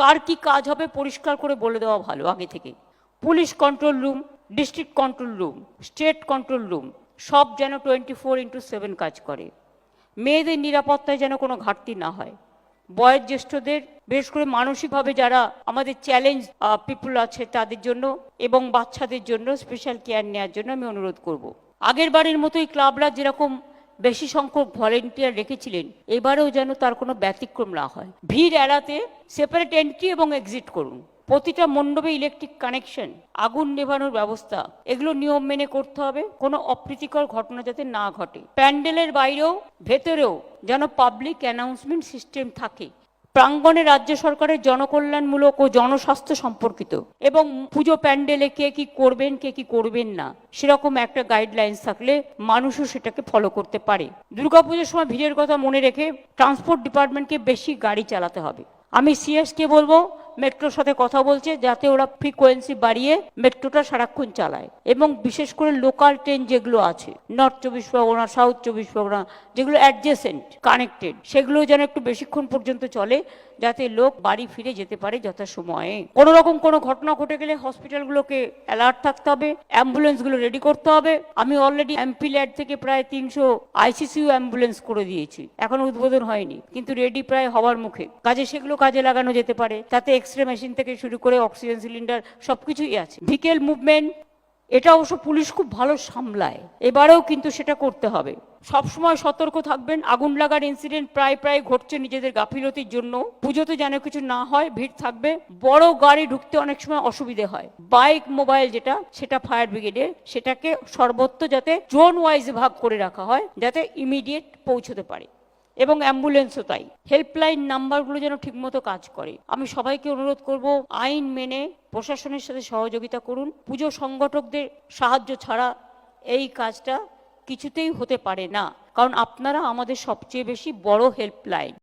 কার কি কাজ হবে পরিষ্কার করে বলে দেওয়া ভালো আগে থেকে। Police control room, district control room, state control room সব যেন 24x7 কাজ করে। মেয়েদের নিরাপত্তায় যেন কোনো ঘাটতি না হয়। বয়োজ্যেষ্ঠদের, বিশেষ করে মানসিকভাবে যারা আমাদের চ্যালেঞ্জ পিপুল আছে তাদের জন্য এবং বাচ্চাদের জন্য স্পেশাল কেয়ার নেওয়ার জন্য আমি অনুরোধ করব। আগের বারের মতোই ক্লাবরা যেরকম বেশি সংখ্যক ভলেন্টিয়ার রেখেছিলেন, এবারেও যেন তার কোনো ব্যতিক্রম না হয়। ভিড় এড়াতে সেপারেট এন্ট্রি এবং এক্সিট করুন। প্রতিটা মণ্ডপে ইলেকট্রিক কানেকশন, আগুন নেভানোর ব্যবস্থা, এগুলো নিয়ম মেনে করতে হবে। কোনো অপ্রীতিকর ঘটনা যাতে না ঘটে। প্যান্ডেলের বাইরেও ভেতরেও যেন পাবলিক অ্যানাউন্সমেন্ট সিস্টেম থাকে। প্রাঙ্গণে রাজ্য সরকারের জনকল্যাণমূলক ও জনস্বাস্থ্য সম্পর্কিত এবং পুজো প্যান্ডেলে কে কি করবেন কে কি করবেন না সেরকম একটা গাইডলাইন্স থাকলে মানুষও সেটাকে ফলো করতে পারে। দুর্গাপুজোর সময় ভিড়ের কথা মনে রেখে ট্রান্সপোর্ট ডিপার্টমেন্টকে বেশি গাড়ি চালাতে হবে। আমি সিএসকে বলবো মেট্রোর সাথে কথা বলছে যাতে ওরা ফ্রিকোয়েন্সি বাড়িয়ে মেট্রোটা সারাক্ষণ চালায় এবং বিশেষ করে লোকাল ট্রেন যেগুলো আছে নর্থ 24 পরগনা, সাউথ 24 পরগনা, যেগুলো অ্যাডজেসেন্ট কানেক্টেড, সেগুলো যেন একটু বেশিক্ষণ পর্যন্ত চলে যাতে লোক বাড়ি ফিরে যেতে পারে যথাসময়ে। কোনো রকম কোনো ঘটনা ঘটে গেলে হসপিটালগুলোকে অ্যালার্ট থাকতে হবে, অ্যাম্বুলেন্সগুলো রেডি করতে হবে। আমি অলরেডি এমপি ল্যাড থেকে প্রায় 300 আইসিসিউ অ্যাম্বুলেন্স করে দিয়েছি, এখনো উদ্বোধন হয়নি কিন্তু রেডি প্রায় হওয়ার মুখে। কাজে সেগুলো কাজে লাগানো যেতে পারে। তাতে এক্সরে মেশিন থেকে শুরু করে অক্সিজেন সিলিন্ডার সবকিছুই আছে। ভিকেল মুভমেন্ট এটা অবশ্য পুলিশ খুব ভালো সামলায়, এবারেও কিন্তু সেটা করতে হবে। সবসময় সতর্ক থাকবেন। আগুন লাগার ইনসিডেন্ট প্রায় ঘটছে নিজেদের গাফিলতির জন্য। পুজোতে যেন কিছু না হয়, ভিড় থাকবে। বড় গাড়ি ঢুকতে অনেক সময় অসুবিধে হয়। বাইক, মোবাইল যেটা সেটা ফায়ার ব্রিগেডের, সেটাকে সর্বত্র যাতে জোন ওয়াইজ ভাগ করে রাখা হয় যাতে ইমিডিয়েট পৌঁছতে পারে। এবং অ্যাম্বুলেন্সও তাই। হেল্পলাইন নাম্বারগুলো যেন ঠিকমতো কাজ করে। আমি সবাইকে অনুরোধ করব আইন মেনে প্রশাসনের সাথে সহযোগিতা করুন। পুজো সংগঠকদের সাহায্য ছাড়া এই কাজটা কিছুতেই হতে পারে না, কারণ আপনারা আমাদের সবচেয়ে বেশি বড় হেল্পলাইন।